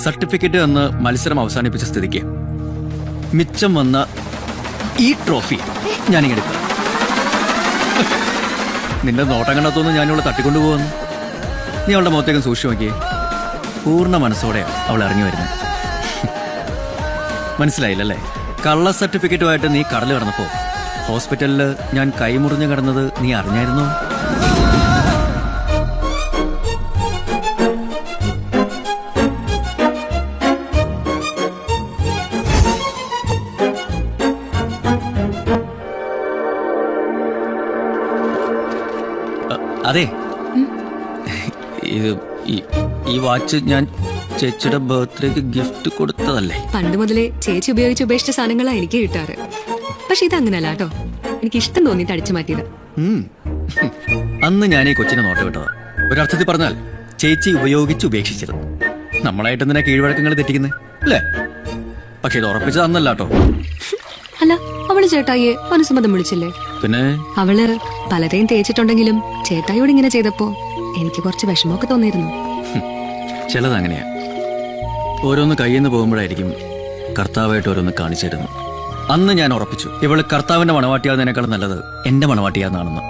Certificate തന്ന് മത്സരം അവസാനിപ്പിച്ച സ്ഥിതിക്ക് മിച്ചം വന്ന ഈ ട്രോഫി ഞാനിങ്ങെടുക്കാം. നിന്റെ നോട്ടം കണ്ടത്തൊന്നും ഞാനിവിടെ തട്ടിക്കൊണ്ടുപോകുന്നു. നീ അവളുടെ മുഖത്തേക്കും സൂക്ഷിച്ചു നോക്കിയേ. പൂർണ്ണ മനസ്സോടെയാണ് അവൾ ഇറങ്ങി വരുന്നത്. മനസ്സിലായില്ലല്ലേ? കള്ള സർട്ടിഫിക്കറ്റുമായിട്ട് നീ കടൽ കടന്നപ്പോ ഹോസ്പിറ്റലില് ഞാൻ കൈമുറിഞ്ഞു കിടന്നത് നീ അറിഞ്ഞായിരുന്നോ? അതെ, ഈ വാച്ച് ഞാൻ ചേച്ചിയുടെ ബർത്ത്ഡേക്ക് ഗിഫ്റ്റ് കൊടുത്തതല്ലേ? പണ്ട് മുതലേ ചേച്ചി ഉപയോഗിച്ച് ഉപേക്ഷിച്ച സാധനങ്ങളാണ് എനിക്ക് കിട്ടാറ്. പക്ഷെ ഇത് അങ്ങനല്ല കേട്ടോ, എനിക്ക് ഇഷ്ടം തോന്നിട്ട് അടിച്ചു മാറ്റിയത്. അന്ന് ഞാൻ ഈ കൊച്ചിനെ നോട്ട് വിട്ടതാ. ഒരർത്ഥത്തിൽ പറഞ്ഞാൽ ചേച്ചി ഉപയോഗിച്ച് ഉപേക്ഷിച്ചത്. നമ്മളായിട്ട് എന്തിനാ കീഴ്വഴക്കങ്ങൾ തെറ്റിക്കുന്നത് അല്ലേ? പക്ഷെ ഇത് ഉറപ്പിച്ചത് അന്നല്ല കേട്ടോ. അല്ല, അവള് ചേട്ടായിയെ മനസ്സമ്മതം വിളിച്ചില്ലേ? പിന്നെ അവള് പലരെയും തേച്ചിട്ടുണ്ടെങ്കിലും ചേട്ടായിയോട് ഇങ്ങനെ ചെയ്തപ്പോ എനിക്ക് കുറച്ച് വിഷമമൊക്കെ തോന്നിയിരുന്നു. ചിലതങ്ങനെയാ. ഓരോന്ന് കയ്യിൽ നിന്ന് പോകുമ്പോഴായിരിക്കും കർത്താവായിട്ട് ഓരോന്ന് കാണിച്ചിരുന്നു. അന്ന് ഞാൻ ഉറപ്പിച്ചു, ഇവള് കർത്താവിന്റെ മണവാട്ടിയാകുന്നതിനേക്കാൾ നല്ലത് എന്റെ മണവാട്ടിയാണെന്നാണെന്ന്.